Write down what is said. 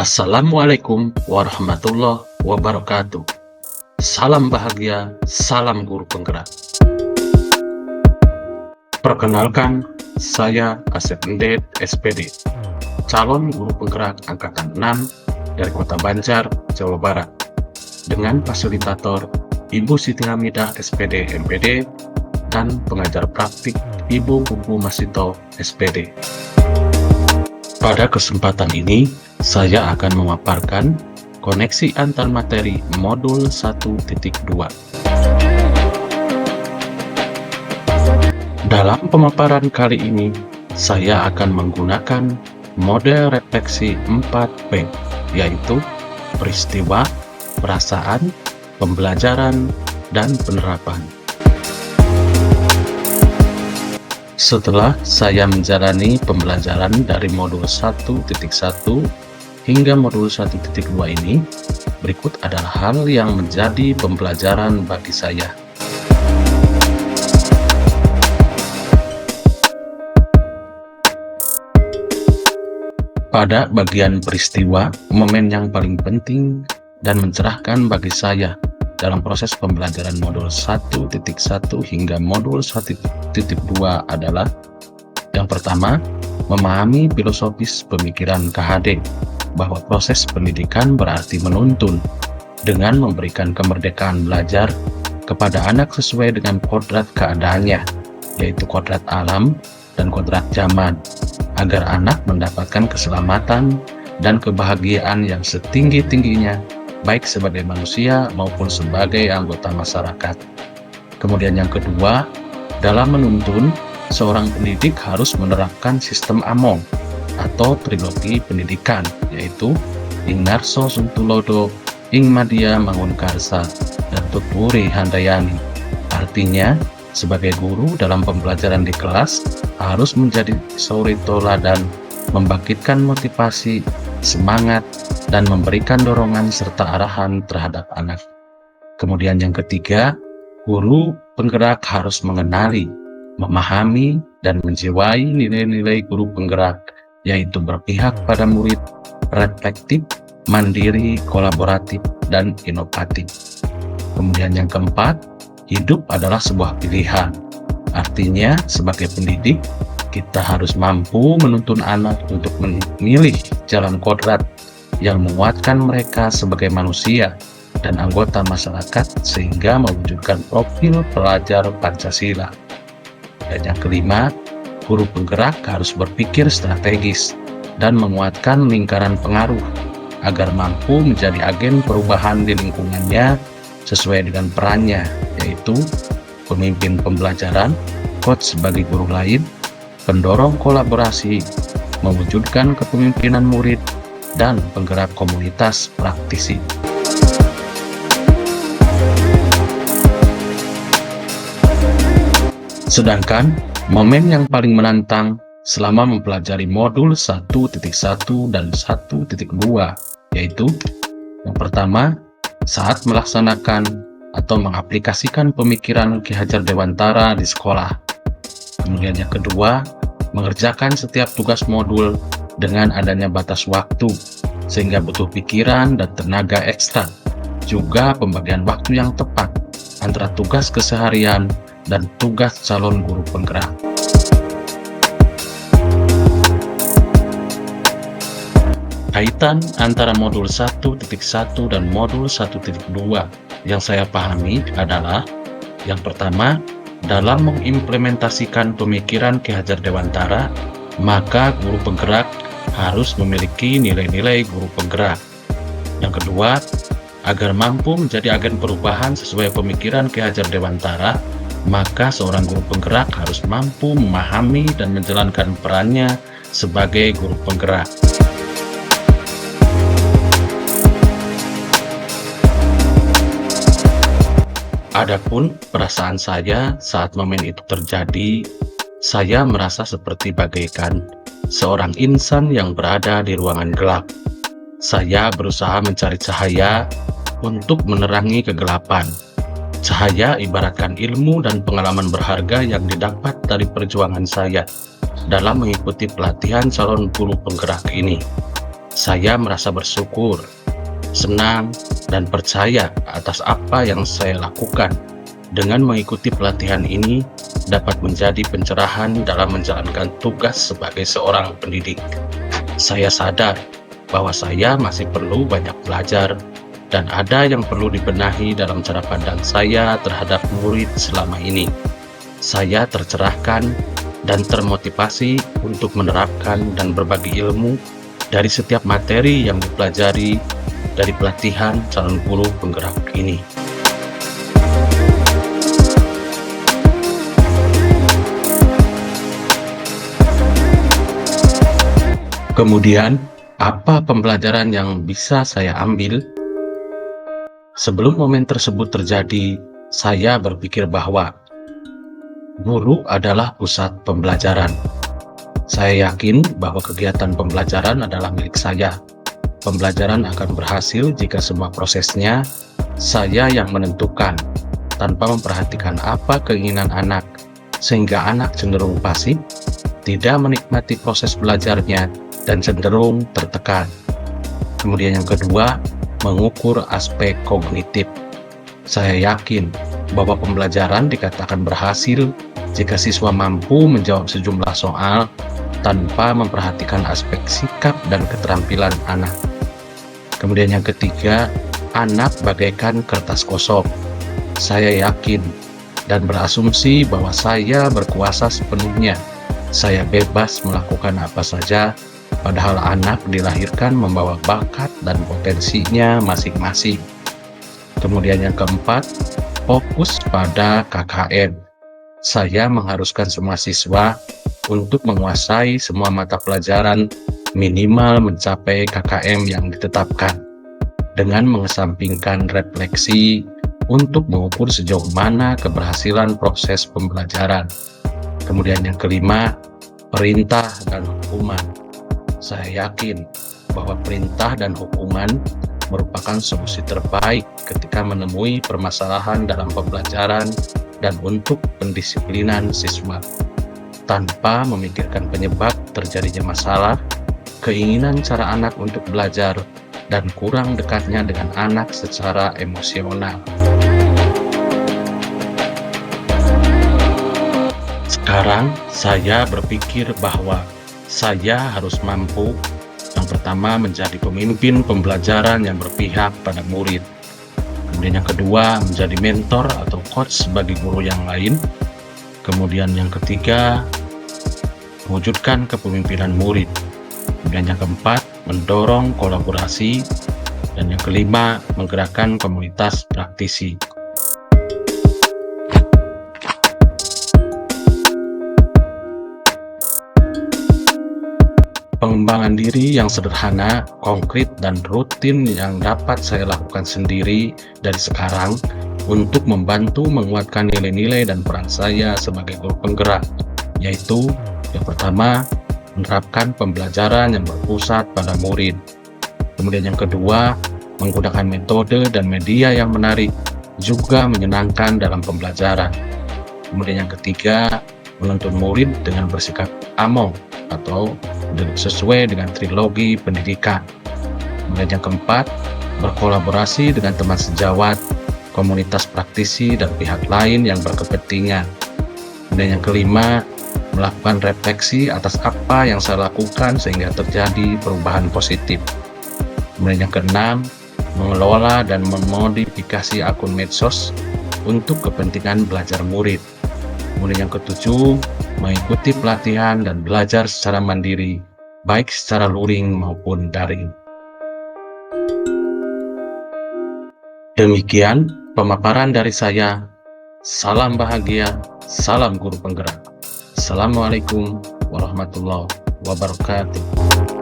Assalamualaikum warahmatullahi wabarakatuh. Salam bahagia, salam guru penggerak. Perkenalkan, saya Asep Ndet, SPD, calon guru penggerak angkatan 6 dari Kota Banjar, Jawa Barat, dengan fasilitator Ibu Siti Hamidah, SPD, MPD, dan pengajar praktik Ibu Pupu Masito, SPD. Pada kesempatan ini, saya akan memaparkan koneksi antar materi modul 1.2. Dalam pemaparan kali ini, saya akan menggunakan model refleksi 4P, yaitu peristiwa, perasaan, pembelajaran, dan penerapan. Setelah saya menjalani pembelajaran dari modul 1.1 hingga modul 1.2 ini, berikut adalah hal yang menjadi pembelajaran bagi saya. Pada bagian peristiwa, momen yang paling penting dan mencerahkan bagi saya dalam proses pembelajaran modul 1.1 hingga modul 1.2 adalah: yang pertama, memahami filosofis pemikiran KHD, bahwa proses pendidikan berarti menuntun dengan memberikan kemerdekaan belajar kepada anak sesuai dengan kodrat keadaannya, yaitu kodrat alam dan kodrat zaman, agar anak mendapatkan keselamatan dan kebahagiaan yang setinggi-tingginya, baik sebagai manusia maupun sebagai anggota masyarakat. Kemudian yang kedua, dalam menuntun, seorang pendidik harus menerapkan sistem Among atau trilogi pendidikan, yaitu Ing Narso Suntulodo, Ing Madya Mangunkarsa, dan Tutpuri Handayani. Artinya, sebagai guru dalam pembelajaran di kelas harus menjadi suri toladan, membangkitkan motivasi, semangat, dan memberikan dorongan serta arahan terhadap anak. Kemudian yang ketiga, guru penggerak harus mengenali, memahami, dan menjiwai nilai-nilai guru penggerak, yaitu berpihak pada murid, reflektif, mandiri, kolaboratif, dan inovatif. Kemudian yang keempat, hidup adalah sebuah pilihan. Artinya, sebagai pendidik, kita harus mampu menuntun anak untuk memilih jalan kodrat yang menguatkan mereka sebagai manusia dan anggota masyarakat sehingga mewujudkan profil pelajar Pancasila. Dan yang kelima, guru penggerak harus berpikir strategis dan menguatkan lingkaran pengaruh agar mampu menjadi agen perubahan di lingkungannya sesuai dengan perannya, yaitu pemimpin pembelajaran, coach sebagai guru lain, pendorong kolaborasi, mewujudkan kepemimpinan murid, dan penggerak komunitas praktisi. Sedangkan momen yang paling menantang selama mempelajari modul 1.1 dan 1.2 yaitu: yang pertama, saat melaksanakan atau mengaplikasikan pemikiran Ki Hajar Dewantara di sekolah. Kemudian yang kedua, mengerjakan setiap tugas modul dengan adanya batas waktu, sehingga butuh pikiran dan tenaga ekstra. Juga pembagian waktu yang tepat antara tugas keseharian dan tugas calon guru penggerak. Kaitan antara modul 1.1 dan modul 1.2 yang saya pahami adalah: yang pertama, dalam mengimplementasikan pemikiran Ki Hajar Dewantara, maka guru penggerak harus memiliki nilai-nilai guru penggerak. Yang kedua, agar mampu menjadi agen perubahan sesuai pemikiran Ki Hajar Dewantara, maka seorang guru penggerak harus mampu memahami dan menjalankan perannya sebagai guru penggerak. Adapun perasaan saya saat momen itu terjadi, saya merasa seperti bagaikan seorang insan yang berada di ruangan gelap. Saya berusaha mencari cahaya untuk menerangi kegelapan. Cahaya ibaratkan ilmu dan pengalaman berharga yang didapat dari perjuangan saya dalam mengikuti pelatihan calon guru penggerak ini. Saya merasa bersyukur, senang, dan percaya atas apa yang saya lakukan. Dengan mengikuti pelatihan ini dapat menjadi pencerahan dalam menjalankan tugas sebagai seorang pendidik. Saya sadar bahwa saya masih perlu banyak belajar dan ada yang perlu dibenahi dalam cara pandang saya terhadap murid selama ini. Saya tercerahkan dan termotivasi untuk menerapkan dan berbagi ilmu dari setiap materi yang dipelajari dari pelatihan calon guru penggerak ini. Kemudian, apa pembelajaran yang bisa saya ambil? Sebelum momen tersebut terjadi, saya berpikir bahwa guru adalah pusat pembelajaran. Saya yakin bahwa kegiatan pembelajaran adalah milik saya. Pembelajaran akan berhasil jika semua prosesnya saya yang menentukan, tanpa memperhatikan apa keinginan anak, sehingga anak cenderung pasif, tidak menikmati proses belajarnya, dan cenderung tertekan. Kemudian yang kedua, mengukur aspek kognitif. Saya yakin bahwa pembelajaran dikatakan berhasil jika siswa mampu menjawab sejumlah soal tanpa memperhatikan aspek sikap dan keterampilan anak. Kemudian yang ketiga, anak bagaikan kertas kosong. Saya yakin dan berasumsi bahwa saya berkuasa sepenuhnya. Saya bebas melakukan apa saja, padahal anak dilahirkan membawa bakat dan potensinya masing-masing. Kemudian yang keempat, fokus pada KKM. Saya mengharuskan semua siswa untuk menguasai semua mata pelajaran minimal mencapai KKM yang ditetapkan, dengan mengesampingkan refleksi untuk mengukur sejauh mana keberhasilan proses pembelajaran. Kemudian yang kelima, perintah dan hukuman. Saya yakin bahwa perintah dan hukuman merupakan solusi terbaik ketika menemui permasalahan dalam pembelajaran dan untuk pendisiplinan siswa. Tanpa memikirkan penyebab terjadinya masalah, keinginan cara anak untuk belajar, dan kurang dekatnya dengan anak secara emosional. Sekarang saya berpikir bahwa saya harus mampu, yang pertama, menjadi pemimpin pembelajaran yang berpihak pada murid. Kemudian yang kedua, menjadi mentor atau coach bagi guru yang lain. Kemudian yang ketiga, mewujudkan kepemimpinan murid. Kemudian yang keempat, mendorong kolaborasi. Dan yang kelima, menggerakkan komunitas praktisi. Pengembangan diri yang sederhana, konkret, dan rutin yang dapat saya lakukan sendiri dari sekarang untuk membantu menguatkan nilai-nilai dan peran saya sebagai guru penggerak, yaitu yang pertama, menerapkan pembelajaran yang berpusat pada murid. Kemudian yang kedua, menggunakan metode dan media yang menarik, juga menyenangkan dalam pembelajaran. Kemudian yang ketiga, menuntun murid dengan bersikap among atau sesuai dengan trilogi pendidikan. Kemudian yang keempat, berkolaborasi dengan teman sejawat, komunitas praktisi, dan pihak lain yang berkepentingan. Kemudian yang kelima, melakukan refleksi atas apa yang saya lakukan sehingga terjadi perubahan positif. Kemudian yang keenam, mengelola dan memodifikasi akun medsos untuk kepentingan belajar murid. Kemudian yang ketujuh, mengikuti pelatihan dan belajar secara mandiri, baik secara luring maupun daring. Demikian pemaparan dari saya. Salam bahagia, salam guru penggerak. Assalamualaikum warahmatullahi wabarakatuh.